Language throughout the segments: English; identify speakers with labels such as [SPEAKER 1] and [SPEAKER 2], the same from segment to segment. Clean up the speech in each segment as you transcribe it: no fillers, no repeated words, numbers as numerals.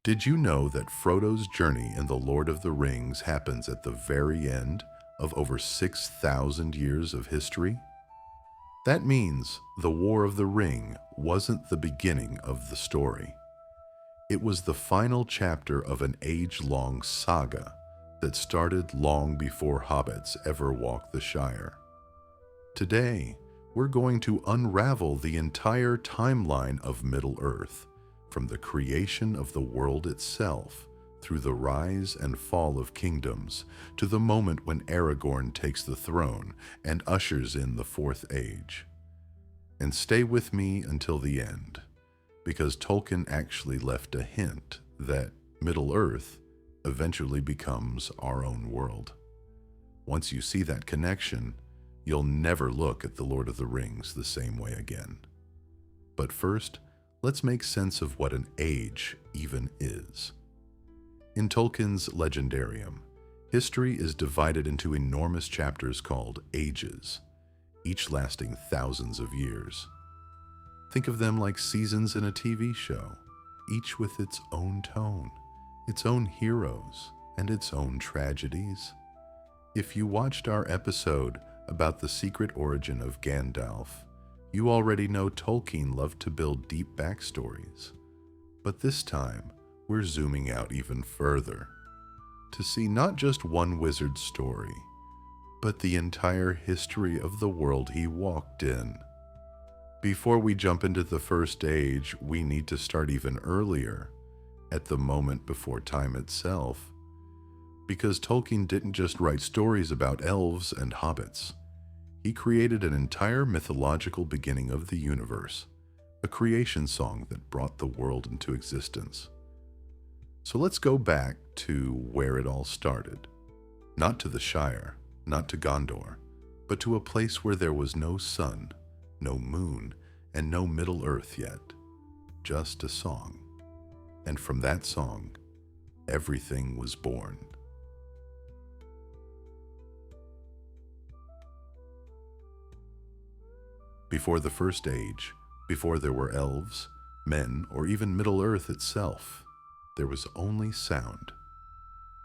[SPEAKER 1] Did you know that Frodo's journey in The Lord of the Rings happens at the very end of over 6,000 years of history? That means the War of the Ring wasn't the beginning of the story. It was the final chapter of an age-long saga that started long before hobbits ever walked the Shire. Today, we're going to unravel the entire timeline of Middle-earth, from the creation of the world itself, through the rise and fall of kingdoms, to the moment when Aragorn takes the throne and ushers in the Fourth Age. And stay with me until the end, because Tolkien actually left a hint that Middle-earth eventually becomes our own world. Once you see that connection, you'll never look at The Lord of the Rings the same way again. But first, let's make sense of what an age even is. In Tolkien's Legendarium, history is divided into enormous chapters called ages, each lasting thousands of years. Think of them like seasons in a TV show, each with its own tone, its own heroes, and its own tragedies. If you watched our episode about the secret origin of Gandalf, you already know Tolkien loved to build deep backstories. But this time, we're zooming out even further to see not just one wizard's story, but the entire history of the world he walked in. Before we jump into the First Age, we need to start even earlier, at the moment before time itself, because Tolkien didn't just write stories about elves and hobbits. He created an entire mythological beginning of the universe, a creation song that brought the world into existence. So let's go back to where it all started. Not to the Shire, not to Gondor, but to a place where there was no sun, no moon, and no Middle-earth yet. Just a song. And from that song, everything was born. Before the First Age, before there were elves, men, or even Middle-earth itself, there was only sound.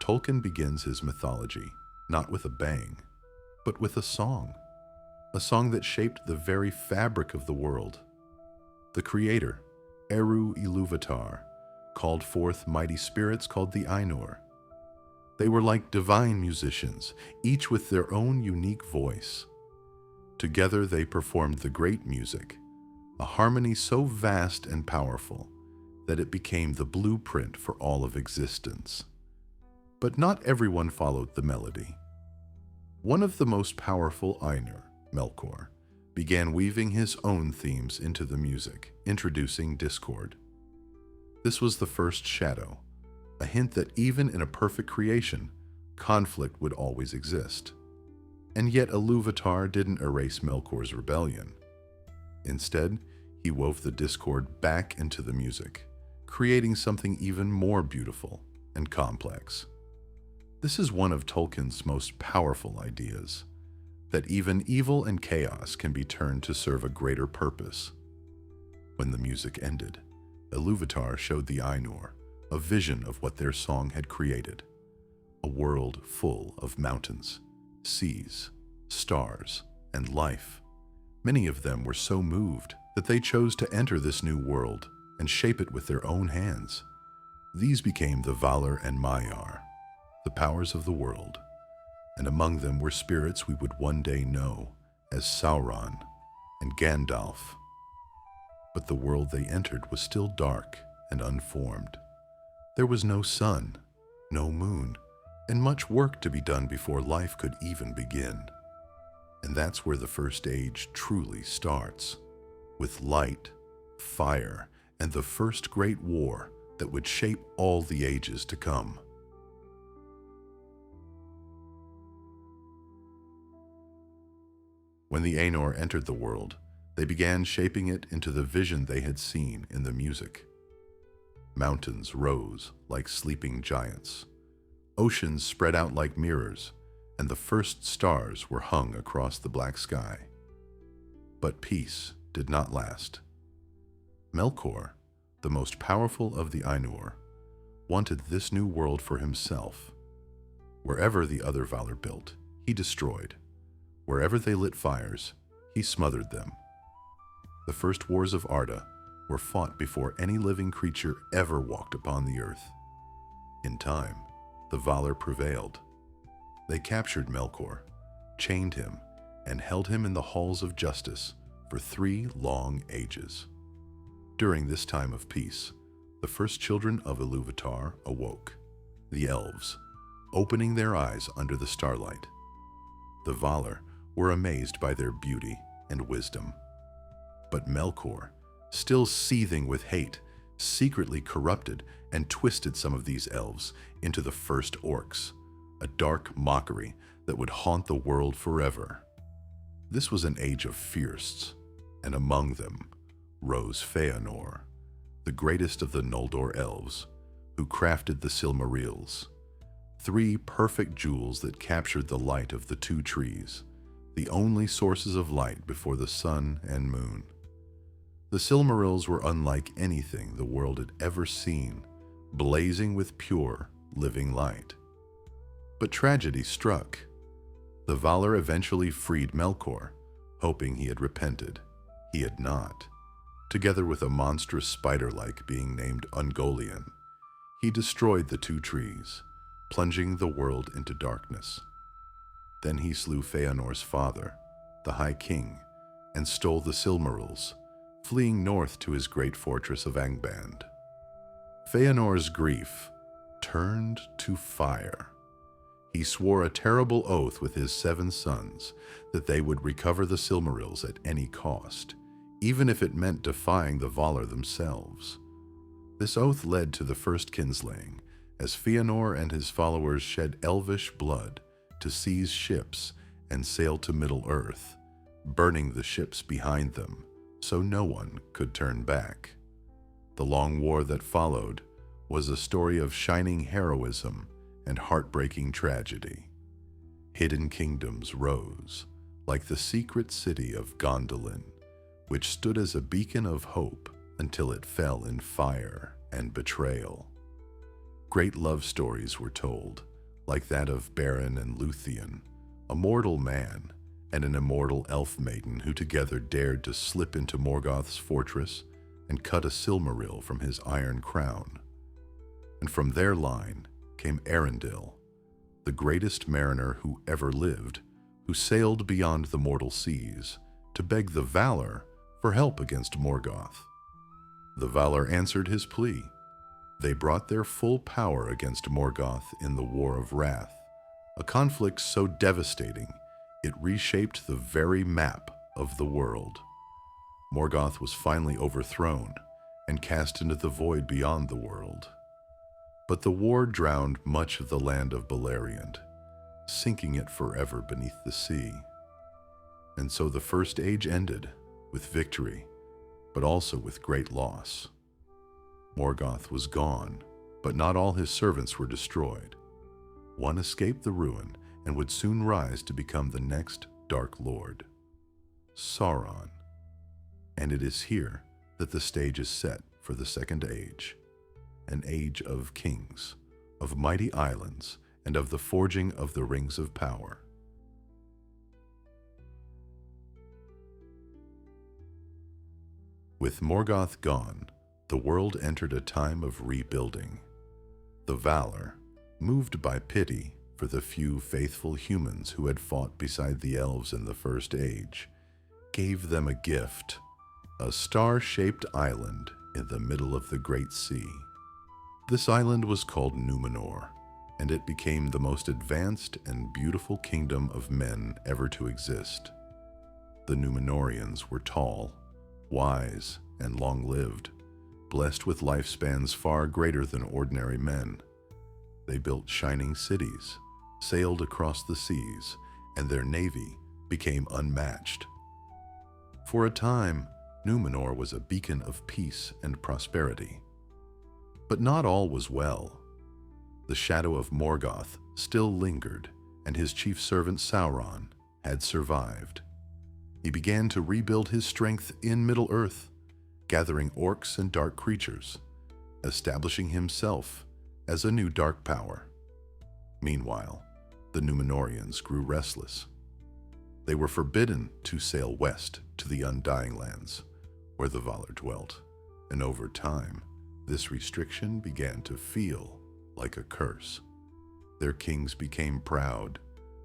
[SPEAKER 1] Tolkien begins his mythology not with a bang, but with a song that shaped the very fabric of the world. The creator, Eru Ilúvatar, called forth mighty spirits called the Ainur. They were like divine musicians, each with their own unique voice. Together they performed the great music, a harmony so vast and powerful that it became the blueprint for all of existence. But not everyone followed the melody. One of the most powerful Ainur, Melkor, began weaving his own themes into the music, introducing discord. This was the first shadow, a hint that even in a perfect creation, conflict would always exist. And yet Ilúvatar didn't erase Melkor's rebellion. Instead, he wove the discord back into the music, creating something even more beautiful and complex. This is one of Tolkien's most powerful ideas, that even evil and chaos can be turned to serve a greater purpose. When the music ended, Ilúvatar showed the Ainur a vision of what their song had created, a world full of mountains, seas, stars, and life. Many of them were so moved that they chose to enter this new world and shape it with their own hands. These became the Valar and Maiar, the powers of the world, and among them were spirits we would one day know as Sauron and Gandalf. But the world they entered was still dark and unformed. There was no sun, no moon, and much work to be done before life could even begin. And that's where the First Age truly starts, with light, fire, and the first great war that would shape all the ages to come. When the Ainur entered the world, they began shaping it into the vision they had seen in the music. Mountains rose like sleeping giants. Oceans spread out like mirrors, and the first stars were hung across the black sky. But peace did not last. Melkor, the most powerful of the Ainur, wanted this new world for himself. Wherever the other Valar built, he destroyed. Wherever they lit fires, he smothered them. The first wars of Arda were fought before any living creature ever walked upon the earth. In time, the Valar prevailed. They captured Melkor, chained him, and held him in the halls of justice for 3 long ages. During this time of peace, the first children of Ilúvatar awoke, the Elves, opening their eyes under the starlight. The Valar were amazed by their beauty and wisdom. But Melkor, still seething with hate, secretly corrupted and twisted some of these elves into the first orcs, a dark mockery that would haunt the world forever. This was an age of fiersts, and among them rose Fëanor, the greatest of the Noldor elves, who crafted the Silmarils, 3 perfect jewels that captured the light of the 2 trees, the only sources of light before the sun and moon. The Silmarils were unlike anything the world had ever seen, blazing with pure, living light. But tragedy struck. The Valar eventually freed Melkor, hoping he had repented. He had not. Together with a monstrous spider-like being named Ungoliant, he destroyed the 2 trees, plunging the world into darkness. Then he slew Fëanor's father, the High King, and stole the Silmarils, fleeing north to his great fortress of Angband. Fëanor's grief turned to fire. He swore a terrible oath with his 7 sons that they would recover the Silmarils at any cost, even if it meant defying the Valar themselves. This oath led to the first kinslaying, as Fëanor and his followers shed elvish blood to seize ships and sail to Middle-earth, burning the ships behind them so no one could turn back. The long war that followed was a story of shining heroism and heartbreaking tragedy. Hidden kingdoms rose, like the secret city of Gondolin, which stood as a beacon of hope until it fell in fire and betrayal. Great love stories were told, like that of Beren and Luthien, a mortal man and an immortal elf maiden who together dared to slip into Morgoth's fortress and cut a Silmaril from his iron crown. And from their line came Arendil, the greatest mariner who ever lived, who sailed beyond the mortal seas to beg the Valar for help against Morgoth. The Valar answered his plea. They brought their full power against Morgoth in the War of Wrath, a conflict so devastating it reshaped the very map of the world. Morgoth was finally overthrown and cast into the void beyond the world. But the war drowned much of the land of Beleriand, sinking it forever beneath the sea. And so the First Age ended, with victory, but also with great loss. Morgoth was gone, but not all his servants were destroyed. One escaped the ruin and would soon rise to become the next Dark Lord, Sauron. And it is here that the stage is set for the Second Age, an age of kings, of mighty islands, and of the forging of the rings of power. With Morgoth gone, the world entered a time of rebuilding. The Valar, moved by pity for the few faithful humans who had fought beside the elves in the First Age, gave them a gift, a star-shaped island in the middle of the Great Sea. This island was called Númenor, and it became the most advanced and beautiful kingdom of men ever to exist. The Númenorians were tall, wise, and long-lived, blessed with lifespans far greater than ordinary men. They built shining cities, sailed across the seas, and their navy became unmatched. For a time, Númenor was a beacon of peace and prosperity. But not all was well. The shadow of Morgoth still lingered, and his chief servant Sauron had survived. He began to rebuild his strength in Middle-earth, gathering orcs and dark creatures, establishing himself as a new dark power. Meanwhile, the Númenóreans grew restless. They were forbidden to sail west to the Undying Lands, where the Valar dwelt, and over time, this restriction began to feel like a curse. Their kings became proud,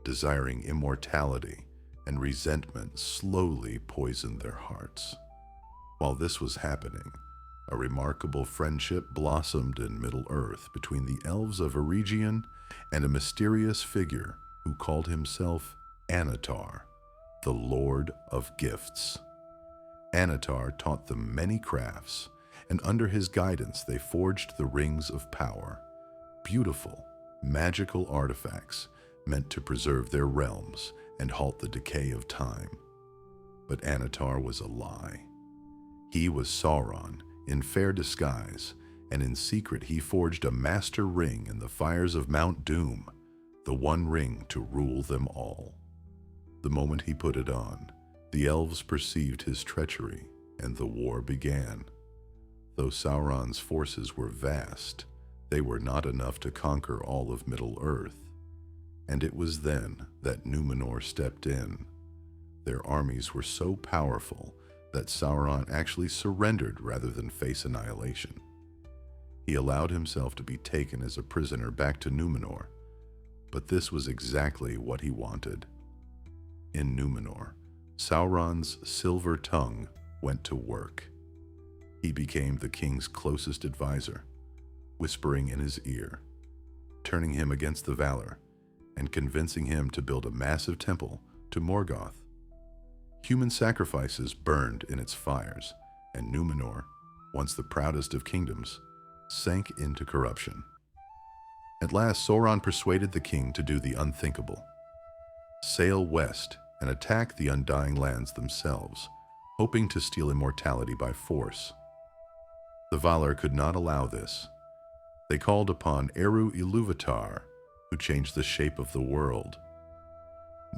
[SPEAKER 1] desiring immortality, and resentment slowly poisoned their hearts. While this was happening, a remarkable friendship blossomed in Middle-earth between the Elves of Eregion and a mysterious figure who called himself Annatar, the Lord of Gifts. Annatar taught them many crafts, and under his guidance they forged the Rings of Power, beautiful, magical artifacts meant to preserve their realms and halt the decay of time. But Annatar was a lie. He was Sauron in fair disguise, and in secret he forged a master ring in the fires of Mount Doom, the one ring to rule them all. The moment he put it on, the elves perceived his treachery, and the war began. Though Sauron's forces were vast, they were not enough to conquer all of Middle-earth, and it was then that Númenor stepped in. Their armies were so powerful that Sauron actually surrendered rather than face annihilation. He allowed himself to be taken as a prisoner back to Númenor, but this was exactly what he wanted. In Númenor, Sauron's silver tongue went to work. He became the king's closest advisor, whispering in his ear, turning him against the Valar, and convincing him to build a massive temple to Morgoth. Human sacrifices burned in its fires, and Númenor, once the proudest of kingdoms, sank into corruption. At last, Sauron persuaded the king to do the unthinkable: sail west and attack the Undying Lands themselves, hoping to steal immortality by force. The Valar could not allow this. They called upon Eru Ilúvatar, who changed the shape of the world.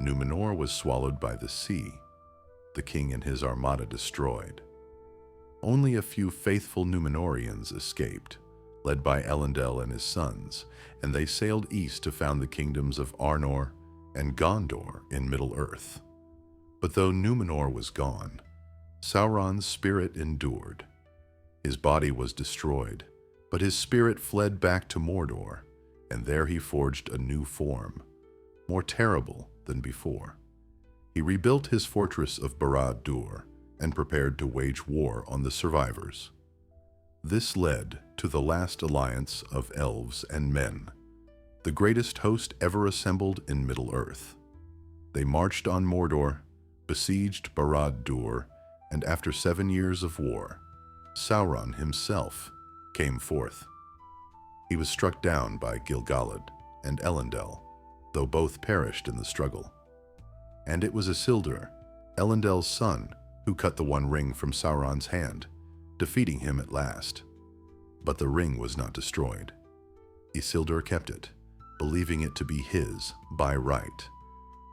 [SPEAKER 1] Númenor was swallowed by the sea, the king and his armada destroyed. Only a few faithful Númenóreans escaped, led by Elendil and his sons, and they sailed east to found the kingdoms of Arnor and Gondor in Middle-earth. But though Númenor was gone, Sauron's spirit endured. His body was destroyed, but his spirit fled back to Mordor, and there he forged a new form, more terrible than before. He rebuilt his fortress of Barad-dûr and prepared to wage war on the survivors. This led to the last alliance of elves and men, the greatest host ever assembled in Middle-earth. They marched on Mordor, besieged Barad-dûr, and after 7 years of war, Sauron himself came forth. He was struck down by Gil-galad and Elendil, though both perished in the struggle. And it was Isildur, Elendil's son, who cut the One Ring from Sauron's hand, defeating him at last. But the ring was not destroyed. Isildur kept it, believing it to be his by right,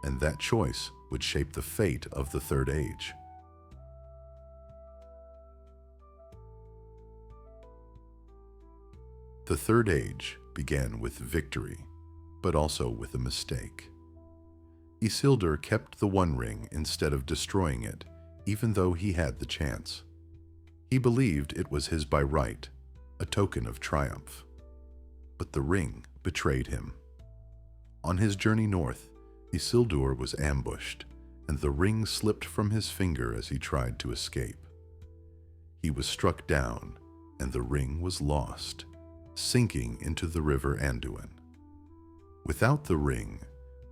[SPEAKER 1] and that choice would shape the fate of the Third Age. The Third Age began with victory, but also with a mistake. Isildur kept the One Ring instead of destroying it, even though he had the chance. He believed it was his by right, a token of triumph. But the ring betrayed him. On his journey north, Isildur was ambushed, and the ring slipped from his finger as he tried to escape. He was struck down, and the ring was lost, sinking into the river Anduin. Without the ring,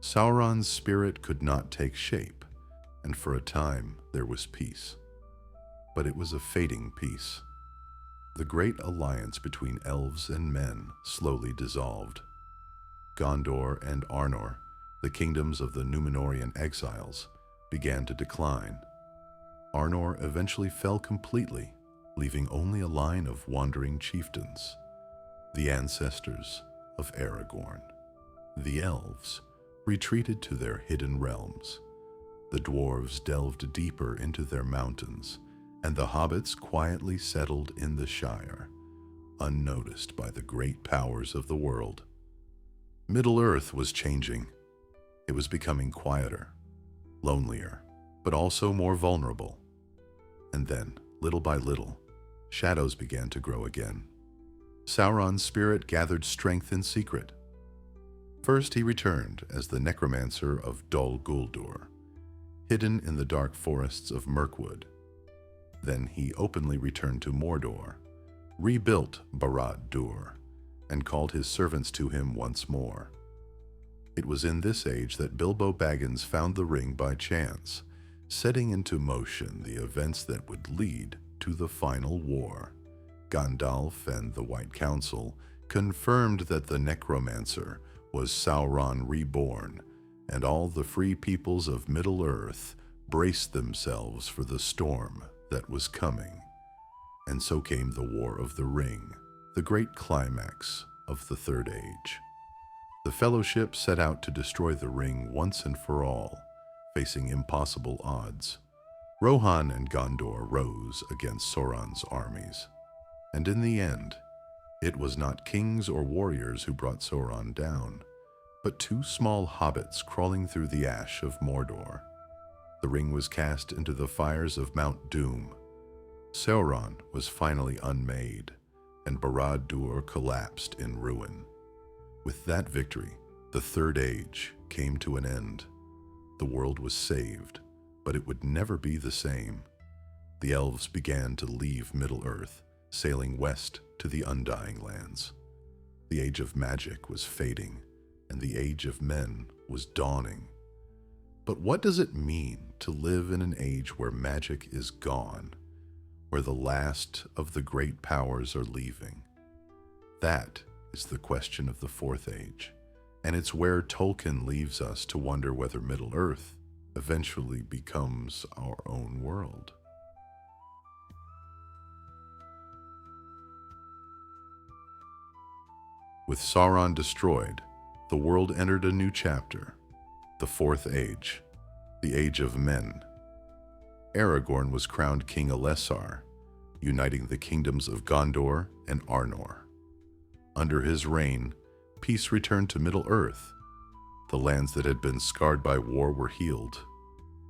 [SPEAKER 1] Sauron's spirit could not take shape, and for a time there was peace. But it was a fading peace. The great alliance between elves and men slowly dissolved. Gondor and Arnor, the kingdoms of the Númenórean exiles, began to decline. Arnor eventually fell completely, leaving only a line of wandering chieftains, the ancestors of Aragorn. The elves retreated to their hidden realms. The dwarves delved deeper into their mountains, and the hobbits quietly settled in the Shire, unnoticed by the great powers of the world. Middle-earth was changing. It was becoming quieter, lonelier, but also more vulnerable. And then, little by little, shadows began to grow again. Sauron's spirit gathered strength in secret. First he returned as the necromancer of Dol Guldur, hidden in the dark forests of Mirkwood. Then he openly returned to Mordor, rebuilt Barad-dûr, and called his servants to him once more. It was in this age that Bilbo Baggins found the ring by chance, setting into motion the events that would lead to the final war. Gandalf and the White Council confirmed that the necromancer was Sauron reborn, and all the free peoples of Middle-earth braced themselves for the storm that was coming. And so came the War of the Ring, the great climax of the Third Age. The Fellowship set out to destroy the ring once and for all, facing impossible odds. Rohan and Gondor rose against Sauron's armies, and in the end, it was not kings or warriors who brought Sauron down, but two small hobbits crawling through the ash of Mordor. The ring was cast into the fires of Mount Doom. Sauron was finally unmade, and Barad-dûr collapsed in ruin. With that victory, the Third Age came to an end. The world was saved, but it would never be the same. The Elves began to leave Middle-earth, sailing west to the Undying Lands. The age of magic was fading, and the age of men was dawning. But what does it mean to live in an age where magic is gone, where the last of the great powers are leaving? That is the question of the Fourth Age, and it's where Tolkien leaves us to wonder whether Middle-earth eventually becomes our own world. With Sauron destroyed, the world entered a new chapter, the Fourth Age, the Age of Men. Aragorn was crowned King Elessar, uniting the kingdoms of Gondor and Arnor. Under his reign, peace returned to Middle-earth. The lands that had been scarred by war were healed,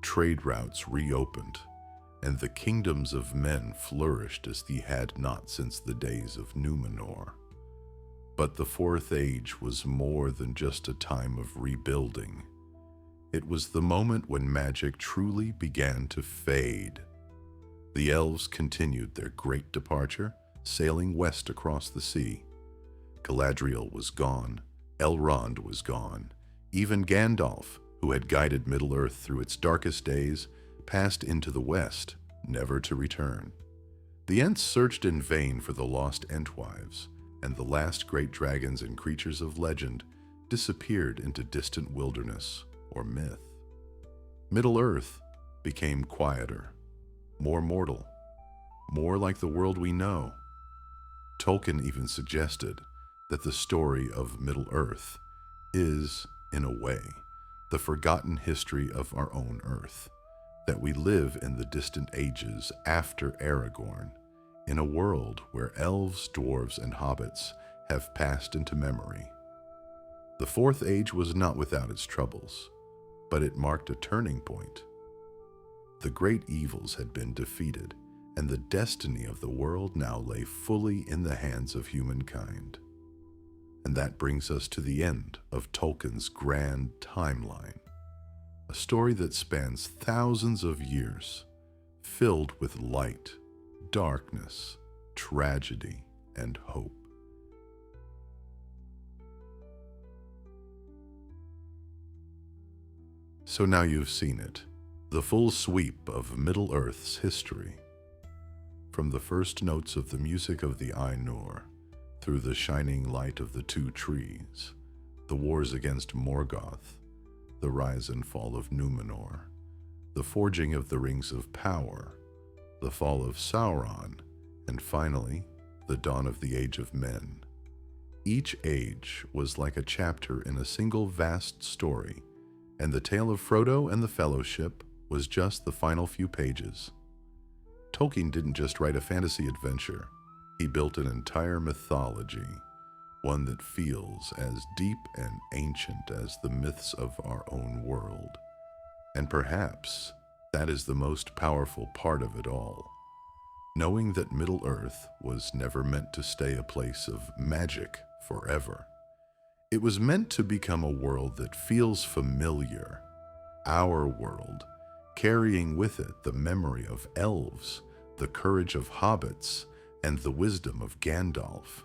[SPEAKER 1] trade routes reopened, and the kingdoms of men flourished as they had not since the days of Númenor. But the Fourth Age was more than just a time of rebuilding. It was the moment when magic truly began to fade. The Elves continued their great departure, sailing west across the sea. Galadriel was gone, Elrond was gone. Even Gandalf, who had guided Middle-earth through its darkest days, passed into the west, never to return. The Ents searched in vain for the lost Entwives, and the last great dragons and creatures of legend disappeared into distant wilderness or myth. Middle-earth became quieter, more mortal, more like the world we know. Tolkien even suggested that the story of Middle-earth is, in a way, the forgotten history of our own Earth, that we live in the distant ages after Aragorn, in a world where elves, dwarves, and hobbits have passed into memory. The Fourth Age was not without its troubles, but it marked a turning point. The great evils had been defeated, and the destiny of the world now lay fully in the hands of humankind. And that brings us to the end of Tolkien's grand timeline, a story that spans thousands of years, filled with light, darkness, tragedy, and hope. So now you've seen it, the full sweep of Middle-earth's history. From the first notes of the music of the Ainur, through the shining light of the two trees, the wars against Morgoth, the rise and fall of Númenor, the forging of the Rings of Power, the fall of Sauron, and finally, the dawn of the Age of Men. Each age was like a chapter in a single vast story, and the tale of Frodo and the Fellowship was just the final few pages. Tolkien didn't just write a fantasy adventure. He built an entire mythology, one that feels as deep and ancient as the myths of our own world. And perhaps that is the most powerful part of it all. Knowing that Middle-earth was never meant to stay a place of magic forever. It was meant to become a world that feels familiar, our world, carrying with it the memory of elves, the courage of hobbits, and the wisdom of Gandalf.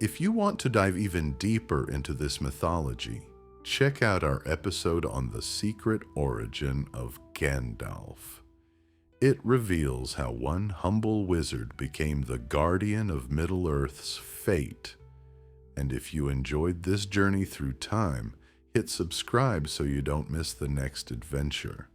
[SPEAKER 1] If you want to dive even deeper into this mythology, check out our episode on the secret origin of Gandalf. It reveals how one humble wizard became the guardian of Middle-earth's fate. And if you enjoyed this journey through time, hit subscribe so you don't miss the next adventure.